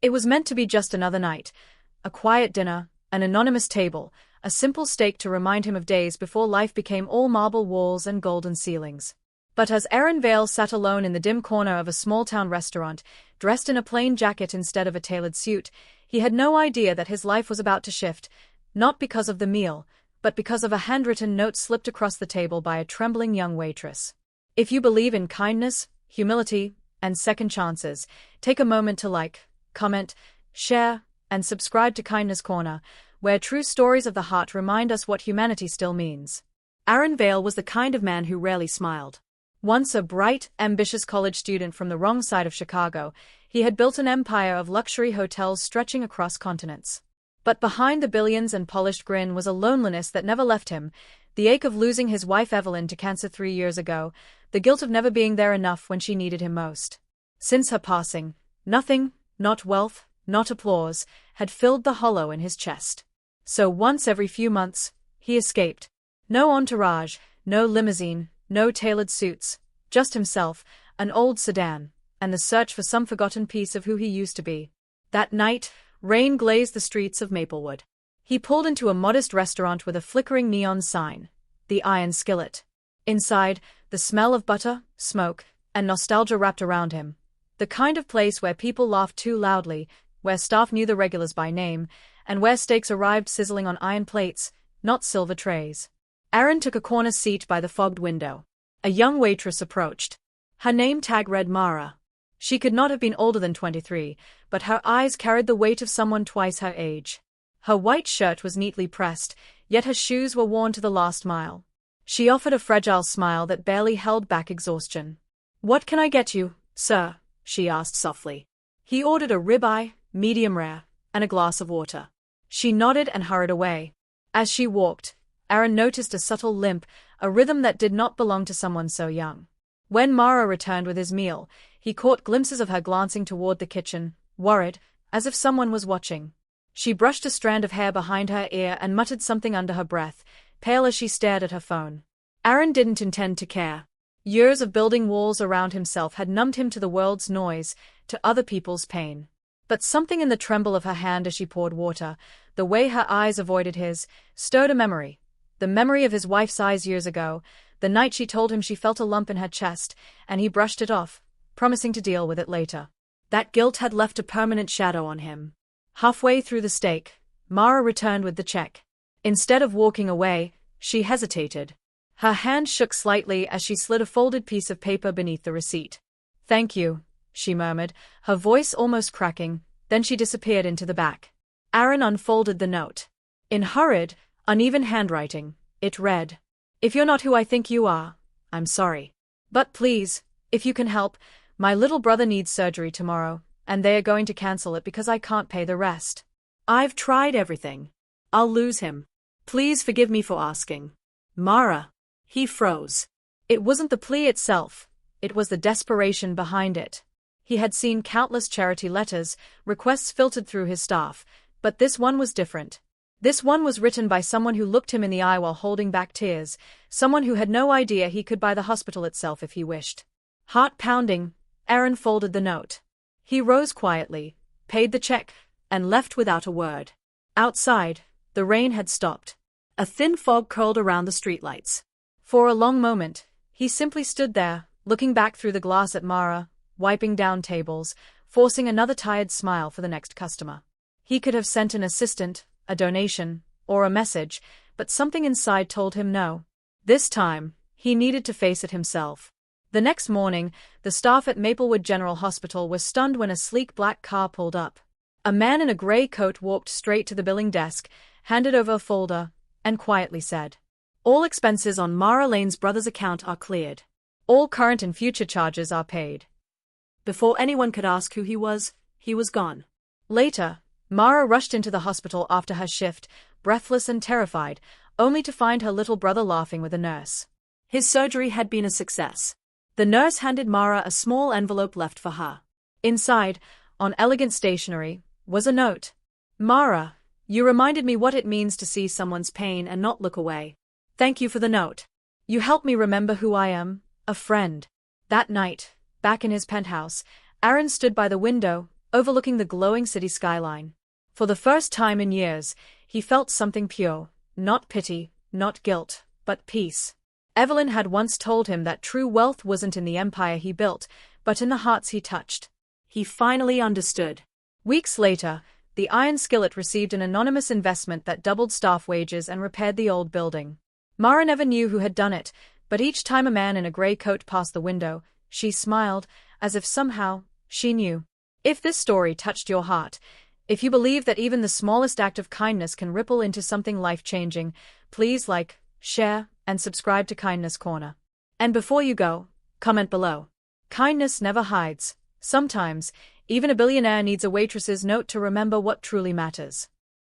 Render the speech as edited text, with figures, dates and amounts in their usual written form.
It was meant to be just another night. A quiet dinner, an anonymous table, a simple steak to remind him of days before life became all marble walls and golden ceilings. But as Aaron Vale sat alone in the dim corner of a small-town restaurant, dressed in a plain jacket instead of a tailored suit, he had no idea that his life was about to shift, not because of the meal, but because of a handwritten note slipped across the table by a trembling young waitress. If you believe in kindness, humility, and second chances, take a moment to like, comment, share, and subscribe to Kindness Corner, where true stories of the heart remind us what humanity still means. Aaron Vale was the kind of man who rarely smiled. Once a bright, ambitious college student from the wrong side of Chicago, he had built an empire of luxury hotels stretching across continents. But behind the billions and polished grin was a loneliness that never left him, the ache of losing his wife Evelyn to cancer 3 years ago, the guilt of never being there enough when she needed him most. Since her passing, nothing, not wealth, not applause, had filled the hollow in his chest. So once every few months, he escaped. No entourage, no limousine, no tailored suits, just himself, an old sedan, and the search for some forgotten piece of who he used to be. That night, rain glazed the streets of Maplewood. He pulled into a modest restaurant with a flickering neon sign, the Iron Skillet. Inside, the smell of butter, smoke, and nostalgia wrapped around him. The kind of place where people laughed too loudly, where staff knew the regulars by name, and where steaks arrived sizzling on iron plates, not silver trays. Aaron took a corner seat by the fogged window. A young waitress approached. Her name tag read Mara. She could not have been older than 23, but her eyes carried the weight of someone twice her age. Her white shirt was neatly pressed, yet her shoes were worn to the last mile. She offered a fragile smile that barely held back exhaustion. "What can I get you, sir?" she asked softly. He ordered a ribeye, medium rare, and a glass of water. She nodded and hurried away. As she walked, Aaron noticed a subtle limp, a rhythm that did not belong to someone so young. When Mara returned with his meal, he caught glimpses of her glancing toward the kitchen, worried, as if someone was watching. She brushed a strand of hair behind her ear and muttered something under her breath, pale as she stared at her phone. Aaron didn't intend to care. Years of building walls around himself had numbed him to the world's noise, to other people's pain. But something in the tremble of her hand as she poured water, the way her eyes avoided his, stirred a memory. The memory of his wife's eyes years ago, the night she told him she felt a lump in her chest, and he brushed it off, promising to deal with it later. That guilt had left a permanent shadow on him. Halfway through the steak, Mara returned with the check. Instead of walking away, she hesitated. Her hand shook slightly as she slid a folded piece of paper beneath the receipt. "Thank you," she murmured, her voice almost cracking, then she disappeared into the back. Aaron unfolded the note. In hurried, uneven handwriting, it read, "If you're not who I think you are, I'm sorry. But please, if you can help, my little brother needs surgery tomorrow, and they are going to cancel it because I can't pay the rest. I've tried everything. I'll lose him. Please forgive me for asking." Mara. He froze. It wasn't the plea itself, it was the desperation behind it. He had seen countless charity letters, requests filtered through his staff, but this one was different. This one was written by someone who looked him in the eye while holding back tears, someone who had no idea he could buy the hospital itself if he wished. Heart pounding, Aaron folded the note. He rose quietly, paid the check, and left without a word. Outside, the rain had stopped. A thin fog curled around the streetlights. For a long moment, he simply stood there, looking back through the glass at Mara, wiping down tables, forcing another tired smile for the next customer. He could have sent an assistant, a donation, or a message, but something inside told him no. This time, he needed to face it himself. The next morning, the staff at Maplewood General Hospital were stunned when a sleek black car pulled up. A man in a gray coat walked straight to the billing desk, handed over a folder, and quietly said, "All expenses on Mara Lane's brother's account are cleared. All current and future charges are paid." Before anyone could ask who he was gone. Later, Mara rushed into the hospital after her shift, breathless and terrified, only to find her little brother laughing with a nurse. His surgery had been a success. The nurse handed Mara a small envelope left for her. Inside, on elegant stationery, was a note. "Mara, you reminded me what it means to see someone's pain and not look away. Thank you for the note. You helped me remember who I am, a friend." That night, back in his penthouse, Aaron stood by the window, overlooking the glowing city skyline. For the first time in years, he felt something pure, not pity, not guilt, but peace. Evelyn had once told him that true wealth wasn't in the empire he built, but in the hearts he touched. He finally understood. Weeks later, the iron skillet received an anonymous investment that doubled staff wages and repaired the old building. Mara never knew who had done it, but each time a man in a grey coat passed the window, she smiled, as if somehow, she knew. If this story touched your heart, if you believe that even the smallest act of kindness can ripple into something life-changing, please like, share, and subscribe to Kindness Corner. And before you go, comment below. Kindness never hides. Sometimes, even a billionaire needs a waitress's note to remember what truly matters.